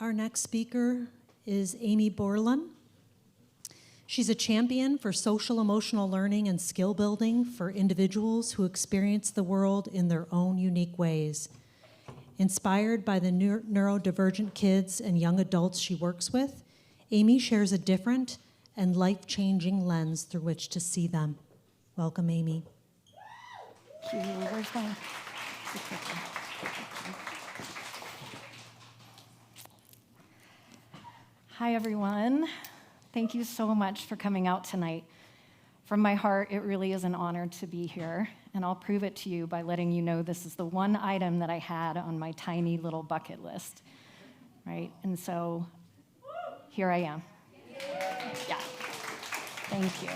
Our next speaker is Amy Bordelon. She's a champion for social emotional learning and skill building for individuals who experience the world in their own unique ways. Inspired by the neurodivergent kids and young adults she works with, Amy shares a different and life-changing lens through which to see them. Welcome, Amy. Thank you. Where's my... Hi, everyone. Thank you so much for coming out tonight. From my heart, it really is an honor to be here, and I'll prove it to you by letting you know this is the one item that I had on my tiny little bucket list, right? And so here I am. Yeah. Thank you.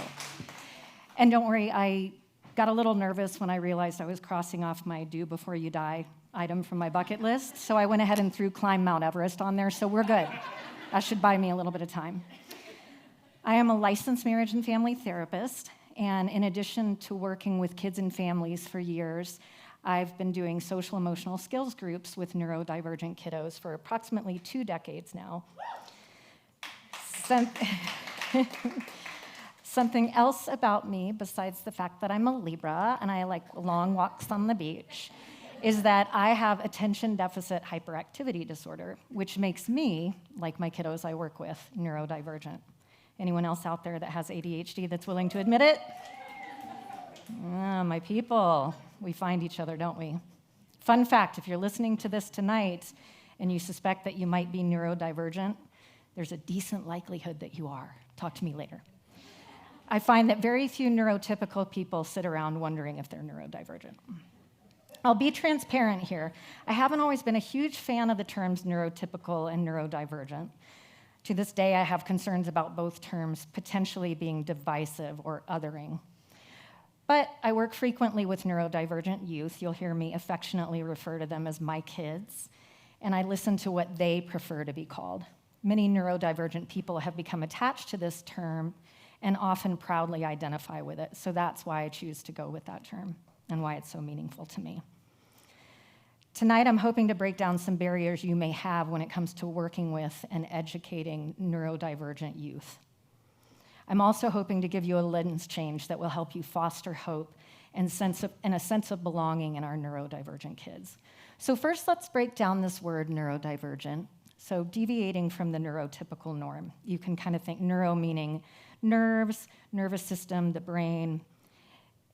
And don't worry, I got a little nervous when I realized I was crossing off my do before you die item from my bucket list, so I went ahead and threw climb Mount Everest on there, so we're good. That should buy me a little bit of time. I am a licensed marriage and family therapist, and in addition to working with kids and families for years, I've been doing social emotional skills groups with neurodivergent kiddos for approximately 2 decades now. Something else about me, besides the fact that I'm a Libra and I like long walks on the beach, is that I have attention deficit hyperactivity disorder, which makes me, like my kiddos I work with, neurodivergent. Anyone else out there that has ADHD that's willing to admit it? My people, we find each other, don't we? Fun fact, if you're listening to this tonight and you suspect that you might be neurodivergent, there's a decent likelihood that you are. Talk to me later. I find that very few neurotypical people sit around wondering if they're neurodivergent. I'll be transparent here. I haven't always been a huge fan of the terms neurotypical and neurodivergent. To this day, I have concerns about both terms potentially being divisive or othering. But I work frequently with neurodivergent youth. You'll hear me affectionately refer to them as my kids, and I listen to what they prefer to be called. Many neurodivergent people have become attached to this term and often proudly identify with it, so that's why I choose to go with that term and why it's so meaningful to me. Tonight, I'm hoping to break down some barriers you may have when it comes to working with and educating neurodivergent youth. I'm also hoping to give you a lens change that will help you foster hope and a sense of belonging in our neurodivergent kids. So first, let's break down this word neurodivergent. So deviating from the neurotypical norm. You can kind of think neuro meaning nerves, nervous system, the brain,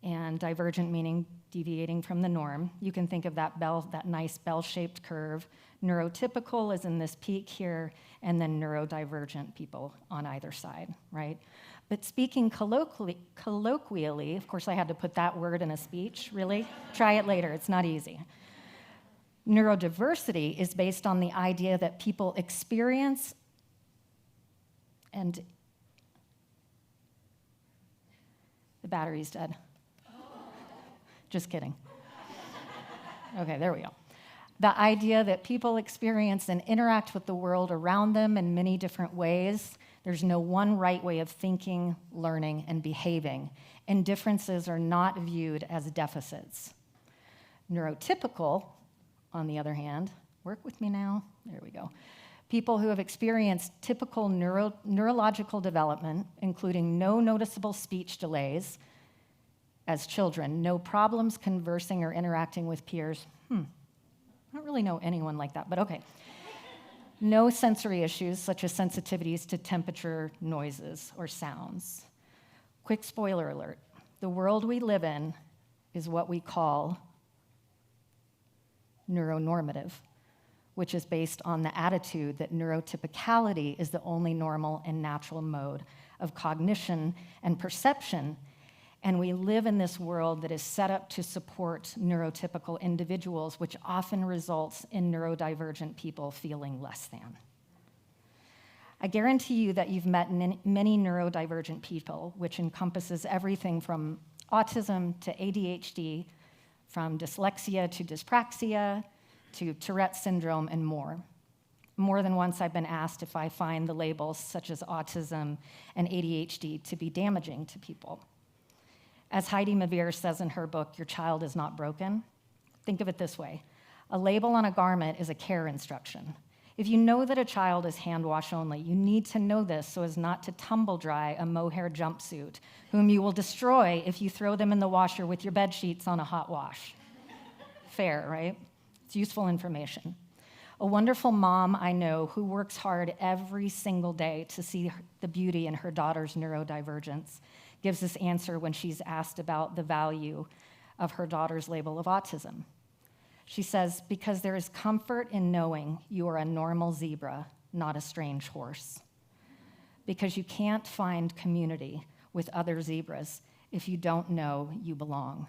and divergent meaning deviating from the norm. You can think of that nice bell-shaped curve. Neurotypical is in this peak here, and then neurodivergent people on either side, right? But speaking colloquially, of course I had to put that word in a speech, really? Try it later, it's not easy. Neurodiversity is based on the idea that people experience and the battery's dead. Just kidding. Okay, there we go. The idea that people experience and interact with the world around them in many different ways. There's no one right way of thinking, learning, and behaving, and differences are not viewed as deficits. Neurotypical, on the other hand, work with me now, there we go. People who have experienced typical neurological development, including no noticeable speech delays as children, no problems conversing or interacting with peers. I don't really know anyone like that, but okay. No sensory issues such as sensitivities to temperature, noises, or sounds. Quick spoiler alert, the world we live in is what we call neuronormative, which is based on the attitude that neurotypicality is the only normal and natural mode of cognition and perception, and we live in this world that is set up to support neurotypical individuals, which often results in neurodivergent people feeling less than. I guarantee you that you've met many neurodivergent people, which encompasses everything from autism to ADHD, from dyslexia to dyspraxia, to Tourette syndrome, and more. More than once I've been asked if I find the labels such as autism and ADHD to be damaging to people. As Heidi Mavir says in her book, Your Child is Not Broken, think of it this way. A label on a garment is a care instruction. If you know that a child is hand wash only, you need to know this so as not to tumble dry a mohair jumpsuit, whom you will destroy if you throw them in the washer with your bed sheets on a hot wash. Fair, right? It's useful information. A wonderful mom I know who works hard every single day to see the beauty in her daughter's neurodivergence gives this answer when she's asked about the value of her daughter's label of autism. She says, because there is comfort in knowing you are a normal zebra, not a strange horse. Because you can't find community with other zebras if you don't know you belong.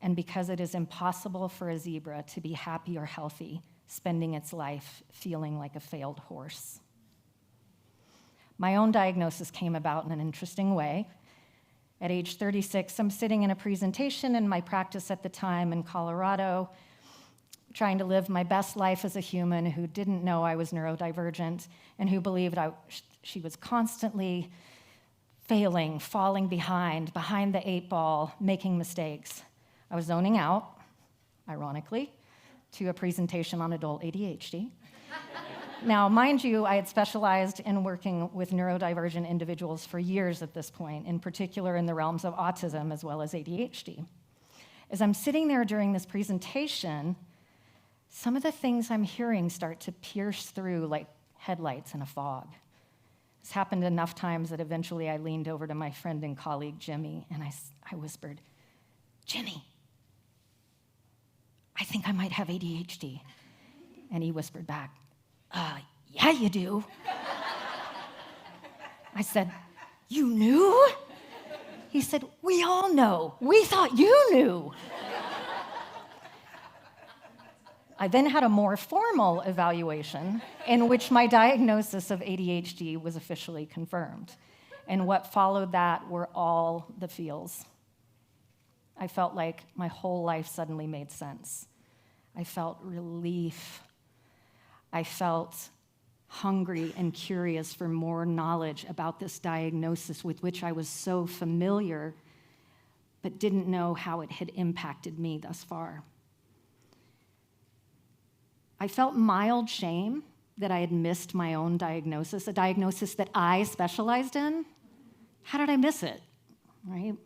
And because it is impossible for a zebra to be happy or healthy, spending its life feeling like a failed horse. My own diagnosis came about in an interesting way. At age 36, I'm sitting in a presentation in my practice at the time in Colorado, trying to live my best life as a human who didn't know I was neurodivergent and who believed she was constantly failing, falling behind the 8 ball, making mistakes. I was zoning out, ironically, to a presentation on adult ADHD. Now, mind you, I had specialized in working with neurodivergent individuals for years at this point, in particular in the realms of autism as well as ADHD. As I'm sitting there during this presentation, some of the things I'm hearing start to pierce through like headlights in a fog. This happened enough times that eventually I leaned over to my friend and colleague, Jimmy, and I whispered, "Jimmy, I think I might have ADHD." And he whispered back, "Yeah, you do." I said, "You knew?" He said, "We all know. We thought you knew." I then had a more formal evaluation in which my diagnosis of ADHD was officially confirmed. And what followed that were all the feels. I felt like my whole life suddenly made sense. I felt relief. I felt hungry and curious for more knowledge about this diagnosis with which I was so familiar, but didn't know how it had impacted me thus far. I felt mild shame that I had missed my own diagnosis, a diagnosis that I specialized in. How did I miss it, right?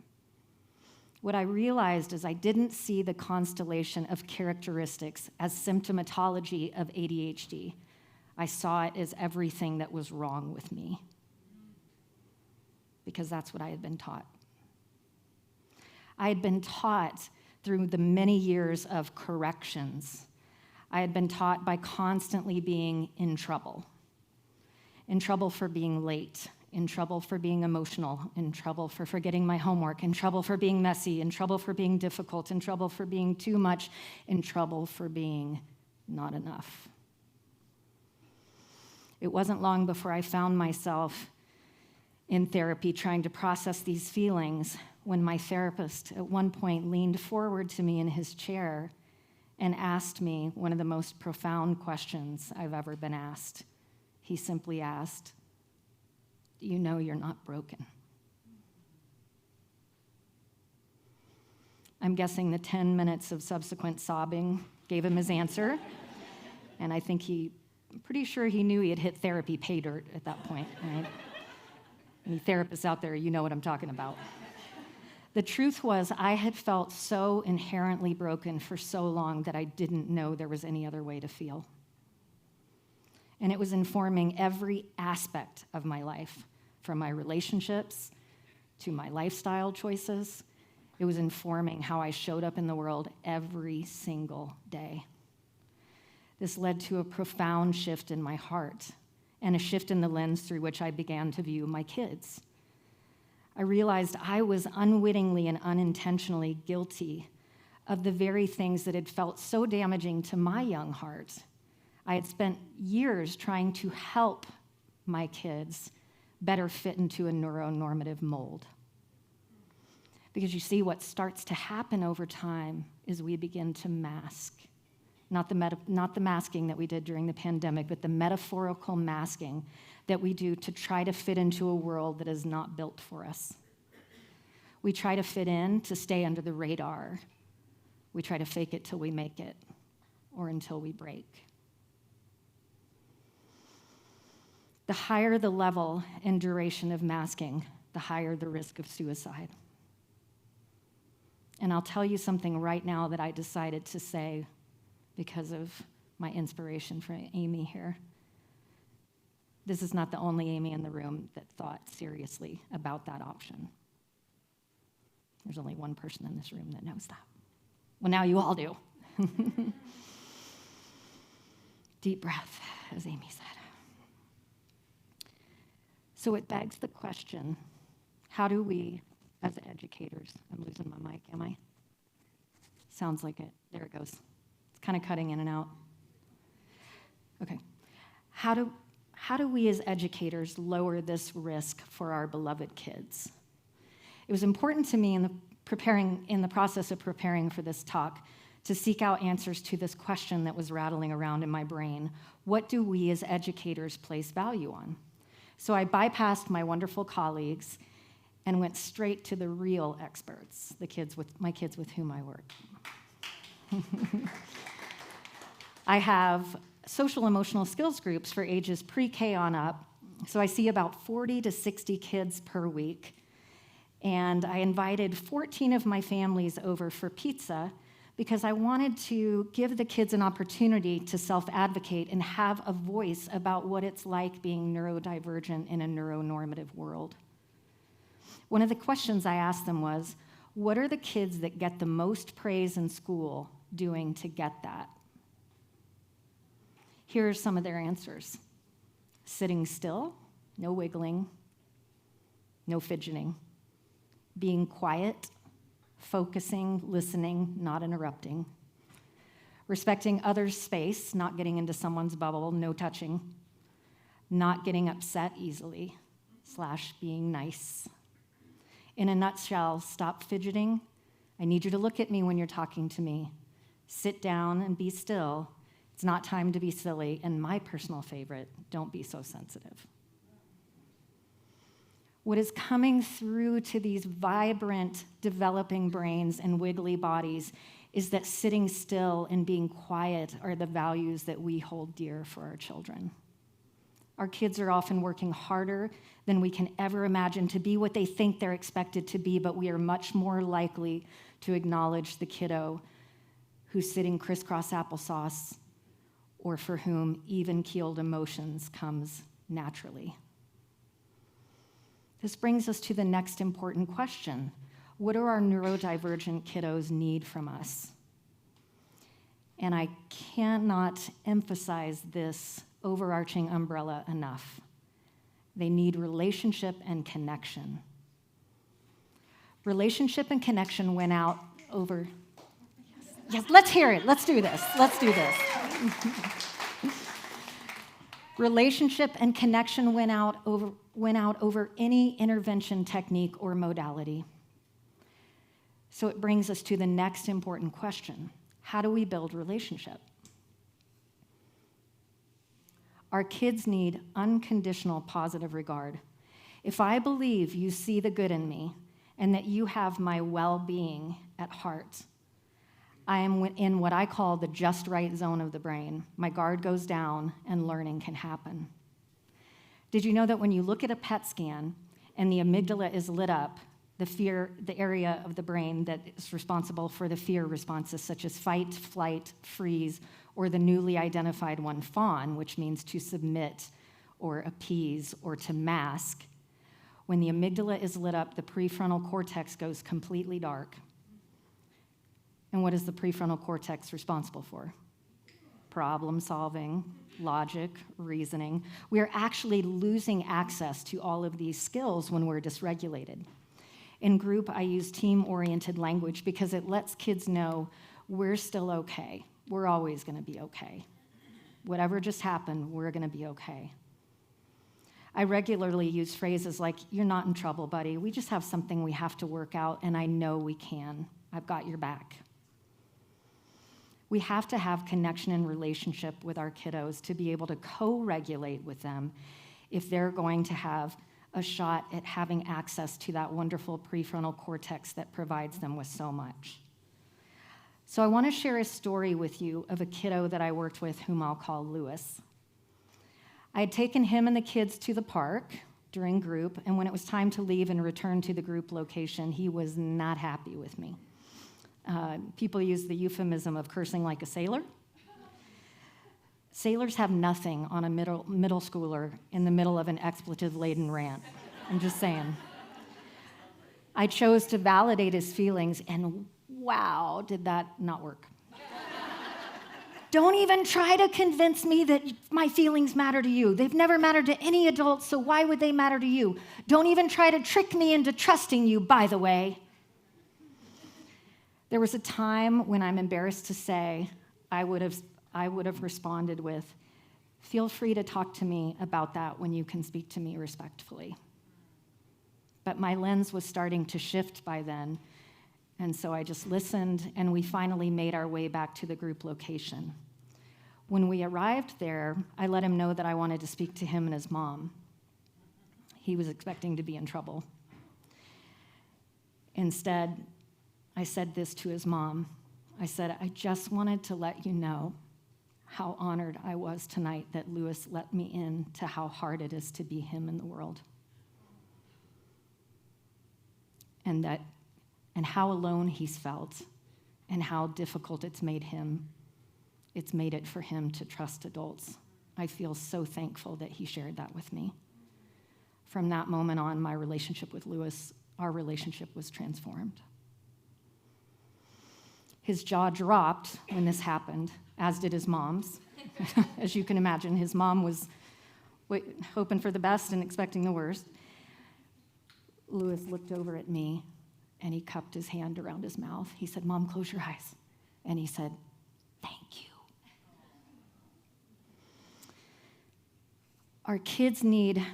What I realized is I didn't see the constellation of characteristics as symptomatology of ADHD. I saw it as everything that was wrong with me, because that's what I had been taught. I had been taught through the many years of corrections. I had been taught by constantly being in trouble for being late, in trouble for being emotional, in trouble for forgetting my homework, in trouble for being messy, in trouble for being difficult, in trouble for being too much, in trouble for being not enough. It wasn't long before I found myself in therapy trying to process these feelings when my therapist at one point leaned forward to me in his chair and asked me one of the most profound questions I've ever been asked. He simply asked, "Do you know you're not broken?" I'm guessing the 10 minutes of subsequent sobbing gave him his answer, and I'm pretty sure he knew he had hit therapy pay dirt at that point, right? Any therapists out there, you know what I'm talking about. The truth was, I had felt so inherently broken for so long that I didn't know there was any other way to feel. And it was informing every aspect of my life, from my relationships to my lifestyle choices. It was informing how I showed up in the world every single day. This led to a profound shift in my heart and a shift in the lens through which I began to view my kids. I realized I was unwittingly and unintentionally guilty of the very things that had felt so damaging to my young heart. I had spent years trying to help my kids better fit into a neuronormative mold. Because you see, what starts to happen over time is we begin to mask. Not the masking that we did during the pandemic, but the metaphorical masking that we do to try to fit into a world that is not built for us. We try to fit in to stay under the radar. We try to fake it till we make it, or until we break. The higher the level and duration of masking, the higher the risk of suicide. And I'll tell you something right now that I decided to say because of my inspiration for Amy here. This is not the only Amy in the room that thought seriously about that option. There's only one person in this room that knows that. Well, now you all do. Deep breath, as Amy said. So it begs the question, how do we, as educators, I'm losing my mic, am I? Sounds like it. There it goes. It's kind of cutting in and out. Okay. How do we as educators lower this risk for our beloved kids? It was important to me in the process of preparing for this talk to seek out answers to this question that was rattling around in my brain. What do we as educators place value on? So I bypassed my wonderful colleagues and went straight to the real experts, my kids with whom I work. I have social emotional skills groups for ages pre-K on up, so I see about 40 to 60 kids per week. And I invited 14 of my families over for pizza because I wanted to give the kids an opportunity to self-advocate and have a voice about what it's like being neurodivergent in a neuronormative world. One of the questions I asked them was, what are the kids that get the most praise in school doing to get that? Here are some of their answers. Sitting still, no wiggling, no fidgeting. Being quiet, focusing, listening, not interrupting. Respecting others' space, not getting into someone's bubble, no touching. Not getting upset easily, / being nice. In a nutshell, stop fidgeting. I need you to look at me when you're talking to me. Sit down and be still. It's not time to be silly. And my personal favorite, don't be so sensitive. What is coming through to these vibrant, developing brains and wiggly bodies is that sitting still and being quiet are the values that we hold dear for our children. Our kids are often working harder than we can ever imagine to be what they think they're expected to be, but we are much more likely to acknowledge the kiddo who's sitting crisscross applesauce or for whom even-keeled emotions comes naturally. This brings us to the next important question. What do our neurodivergent kiddos need from us? And I cannot emphasize this overarching umbrella enough. They need relationship and connection. Relationship and connection went out over... Yes, let's hear it. Let's do this. Let's do this. Relationship and connection went out over any intervention technique or modality. So it brings us to the next important question. How do we build relationship? Our kids need unconditional positive regard. If I believe you see the good in me and that you have my well-being at heart, I am in what I call the just right zone of the brain. My guard goes down and learning can happen. Did you know that when you look at a PET scan and the amygdala is lit up, the area of the brain that is responsible for the fear responses such as fight, flight, freeze, or the newly identified one, fawn, which means to submit or appease or to mask, when the amygdala is lit up, the prefrontal cortex goes completely dark. And what is the prefrontal cortex responsible for? Problem solving, logic, reasoning. We are actually losing access to all of these skills when we're dysregulated. In group, I use team-oriented language because it lets kids know we're still okay. We're always going to be okay. Whatever just happened, we're going to be okay. I regularly use phrases like, you're not in trouble, buddy. We just have something we have to work out, and I know we can. I've got your back. We have to have connection and relationship with our kiddos to be able to co-regulate with them if they're going to have a shot at having access to that wonderful prefrontal cortex that provides them with so much. So I want to share a story with you of a kiddo that I worked with whom I'll call Lewis. I had taken him and the kids to the park during group, and when it was time to leave and return to the group location, he was not happy with me. People use the euphemism of cursing like a sailor. Sailors have nothing on a middle schooler in the middle of an expletive-laden rant. I'm just saying. I chose to validate his feelings, and wow, did that not work. Don't even try to convince me that my feelings matter to you. They've never mattered to any adult, so why would they matter to you? Don't even try to trick me into trusting you, by the way. There was a time when I'm embarrassed to say I would have responded with, feel free to talk to me about that when you can speak to me respectfully. But my lens was starting to shift by then, and so I just listened, and we finally made our way back to the group location. When we arrived there, I let him know that I wanted to speak to him and his mom. He was expecting to be in trouble. Instead, I said this to his mom. I said, I just wanted to let you know how honored I was tonight that Louis let me in to how hard it is to be him in the world. And how alone he's felt, and how difficult it's made it for him to trust adults. I feel so thankful that he shared that with me. From that moment on, my relationship with Louis, our relationship was transformed. His jaw dropped when this happened, as did his mom's. As you can imagine, his mom was hoping for the best and expecting the worst. Louis looked over at me, and he cupped his hand around his mouth. He said, Mom, close your eyes. And he said, thank you. Our kids need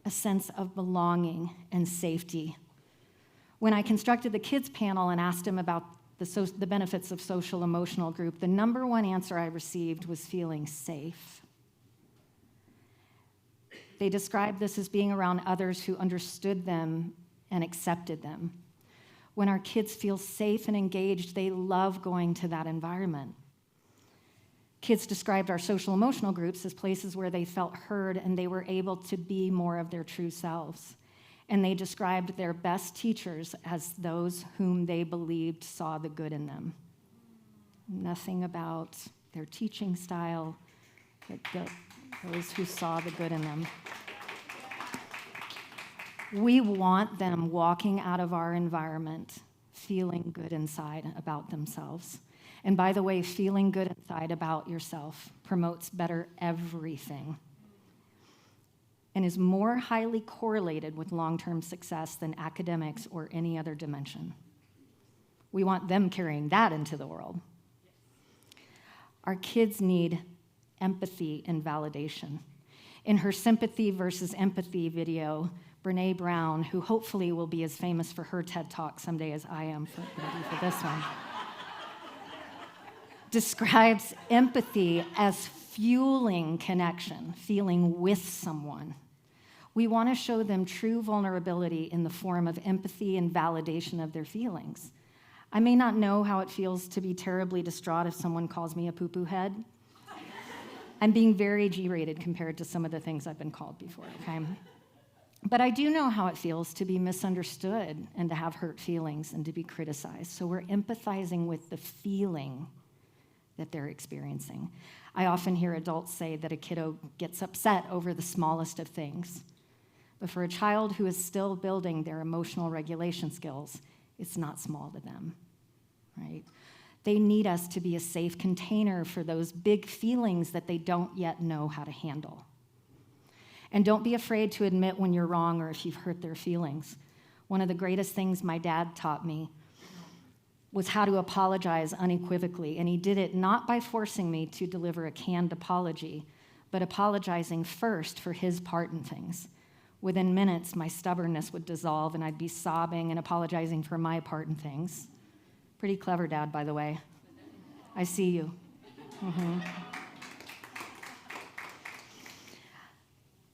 a sense of belonging and safety. When I constructed the kids panel and asked them about the benefits of social emotional group, the number one answer I received was feeling safe. They described this as being around others who understood them and accepted them. When our kids feel safe and engaged, they love going to that environment. Kids described our social emotional groups as places where they felt heard and they were able to be more of their true selves. And they described their best teachers as those whom they believed saw the good in them. Nothing about their teaching style, but those who saw the good in them. We want them walking out of our environment feeling good inside about themselves. And by the way, feeling good inside about yourself promotes better everything and is more highly correlated with long-term success than academics or any other dimension. We want them carrying that into the world. Our kids need empathy and validation. In her sympathy versus empathy video, Brene Brown, who hopefully will be as famous for her TED Talk someday as I am for this one, describes empathy as fueling connection, feeling with someone. We want to show them true vulnerability in the form of empathy and validation of their feelings. I may not know how it feels to be terribly distraught if someone calls me a poo-poo head. I'm being very G-rated compared to some of the things I've been called before, okay? But I do know how it feels to be misunderstood and to have hurt feelings and to be criticized. So we're empathizing with the feeling that they're experiencing. I often hear adults say that a kiddo gets upset over the smallest of things. But for a child who is still building their emotional regulation skills, it's not small to them, right? They need us to be a safe container for those big feelings that they don't yet know how to handle. And don't be afraid to admit when you're wrong or if you've hurt their feelings. One of the greatest things my dad taught me was how to apologize unequivocally, and he did it not by forcing me to deliver a canned apology, but apologizing first for his part in things. Within minutes, my stubbornness would dissolve, and I'd be sobbing and apologizing for my part in things. Pretty clever, Dad, by the way. I see you. Mm-hmm.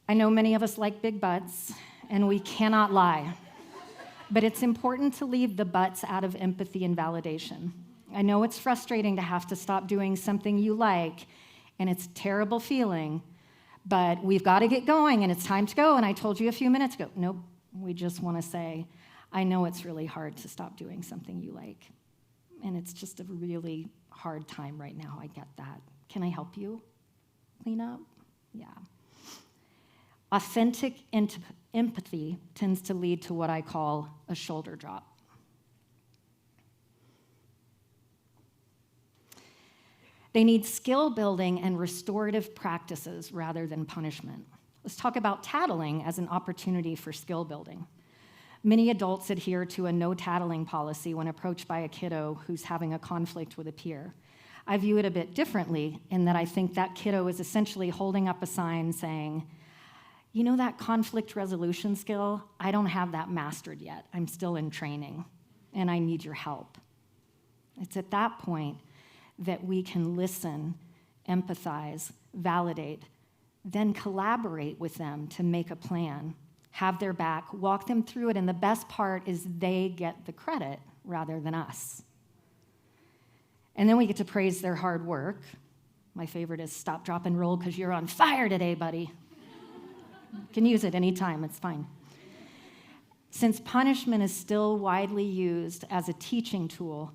I know many of us like big butts, and we cannot lie. But it's important to leave the buts out of empathy and validation. I know it's frustrating to have to stop doing something you like, and it's a terrible feeling, but we've got to get going, and it's time to go, and I told you a few minutes ago. Nope, we just want to say, I know it's really hard to stop doing something you like, and it's just a really hard time right now. I get that. Can I help you clean up? Yeah. Authentic empathy tends to lead to what I call a shoulder drop. They need skill building and restorative practices rather than punishment. Let's talk about tattling as an opportunity for skill building. Many adults adhere to a no tattling policy when approached by a kiddo who's having a conflict with a peer. I view it a bit differently in that I think that kiddo is essentially holding up a sign saying, you know that conflict resolution skill? I don't have that mastered yet. I'm still in training, and I need your help. It's at that point that we can listen, empathize, validate, then collaborate with them to make a plan, have their back, walk them through it, and the best part is they get the credit rather than us. And then we get to praise their hard work. My favorite is stop, drop, and roll because you're on fire today, buddy. You can use it anytime, it's fine. Since punishment is still widely used as a teaching tool,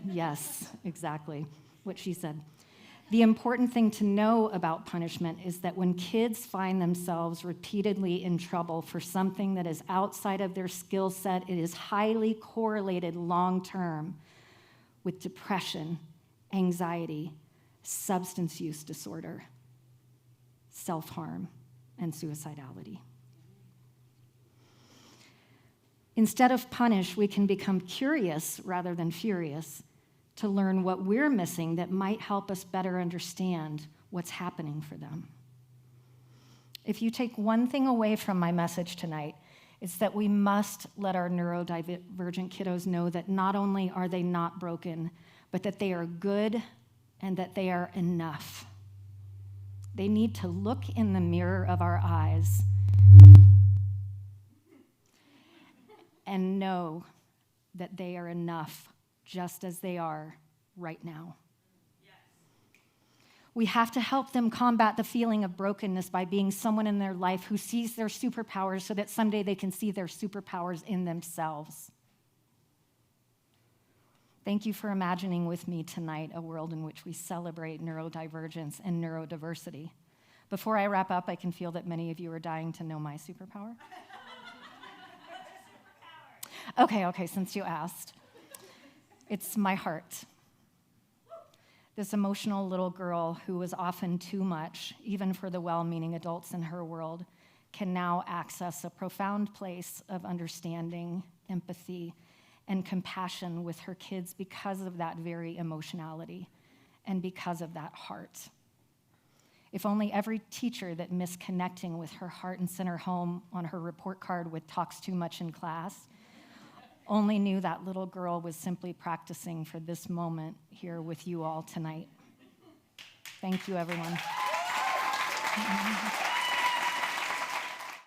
yes, exactly what she said. The important thing to know about punishment is that when kids find themselves repeatedly in trouble for something that is outside of their skill set, it is highly correlated long-term with depression, anxiety, substance use disorder, self-harm, and suicidality. Instead of punish, we can become curious rather than furious to learn what we're missing that might help us better understand what's happening for them. If you take one thing away from my message tonight, it's that we must let our neurodivergent kiddos know that not only are they not broken, but that they are good and that they are enough. They need to look in the mirror of our eyes and know that they are enough just as they are right now. Yes. We have to help them combat the feeling of brokenness by being someone in their life who sees their superpowers so that someday they can see their superpowers in themselves. Thank you for imagining with me tonight a world in which we celebrate neurodivergence and neurodiversity. Before I wrap up, I can feel that many of you are dying to know my superpower. Okay, since you asked. It's my heart. This emotional little girl who was often too much, even for the well-meaning adults in her world, can now access a profound place of understanding, empathy, and compassion with her kids because of that very emotionality and because of that heart. If only every teacher that missed connecting with her heart and sent her home on her report card with talks too much in class only knew that little girl was simply practicing for this moment here with you all tonight. Thank you, everyone.